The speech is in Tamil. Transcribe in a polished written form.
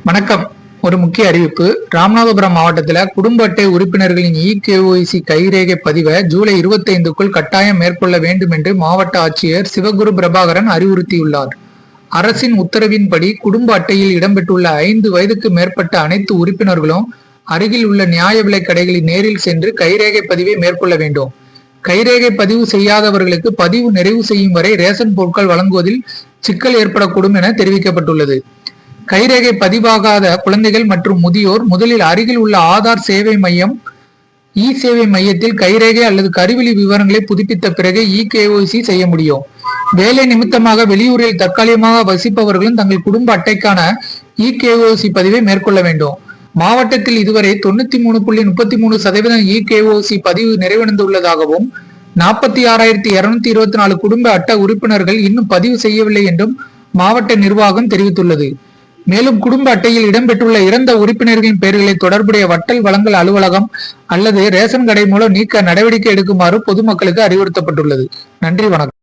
வணக்கம். ஒரு முக்கிய அறிவிப்பு. ராமநாதபுரம் மாவட்டத்தில் குடும்ப அட்டை உறுப்பினர்களின் இகேஒய்சி கைரேகை பதிவை ஜூலை 25க்குள் கட்டாயம் மேற்கொள்ள வேண்டும் என்று மாவட்ட ஆட்சியர் சிவகுரு பிரபாகரன் அறிவுறுத்தியுள்ளார். அரசின் உத்தரவின்படி குடும்ப அட்டையில் இடம்பெற்றுள்ள 5 வயதுக்கு மேற்பட்ட அனைத்து உறுப்பினர்களும் அருகில் உள்ள நியாய விலை கடைகளில் நேரில் சென்று கைரேகை பதிவை மேற்கொள்ள வேண்டும். கைரேகை பதிவு செய்யாதவர்களுக்கு பதிவு நிறைவு செய்யும் வரை ரேஷன் பொருட்கள் வழங்குவதில் சிக்கல் ஏற்படக்கூடும் என தெரிவிக்கப்பட்டுள்ளது. கைரேகை பதிவாகாத குழந்தைகள் மற்றும் முதியோர் முதலில் அருகில் உள்ள ஆதார் சேவை மையம் சேவை மையத்தில் கைரேகை அல்லது கருவிழி விவரங்களை புதுப்பித்த பிறகு இகேஒய்சி செய்ய முடியும். வேலை நிமித்தமாக வெளியூரில் தற்காலிகமாக வசிப்பவர்களும் தங்கள் குடும்ப அட்டைக்கான இகேஒய்சி பதிவை மேற்கொள்ள வேண்டும். மாவட்டத்தில் இதுவரை 93.33% இகேஒய்சி பதிவு நிறைவடைந்துள்ளதாகவும் 46,224 குடும்ப அட்டை உறுப்பினர்கள் இன்னும் பதிவு செய்யவில்லை என்றும் மாவட்ட நிர்வாகம் தெரிவித்துள்ளது. மேலும் குடும்ப அட்டையில் இடம்பெற்றுள்ள இறந்த உறுப்பினர்களின் பெயர்களை தொடர்புடைய வட்டல் வழங்கல் அலுவலகம் அல்லது ரேஷன் கடை மூலம் நீக்க நடவடிக்கை எடுக்குமாறு பொதுமக்களுக்கு அறிவுறுத்தப்பட்டுள்ளது. நன்றி, வணக்கம்.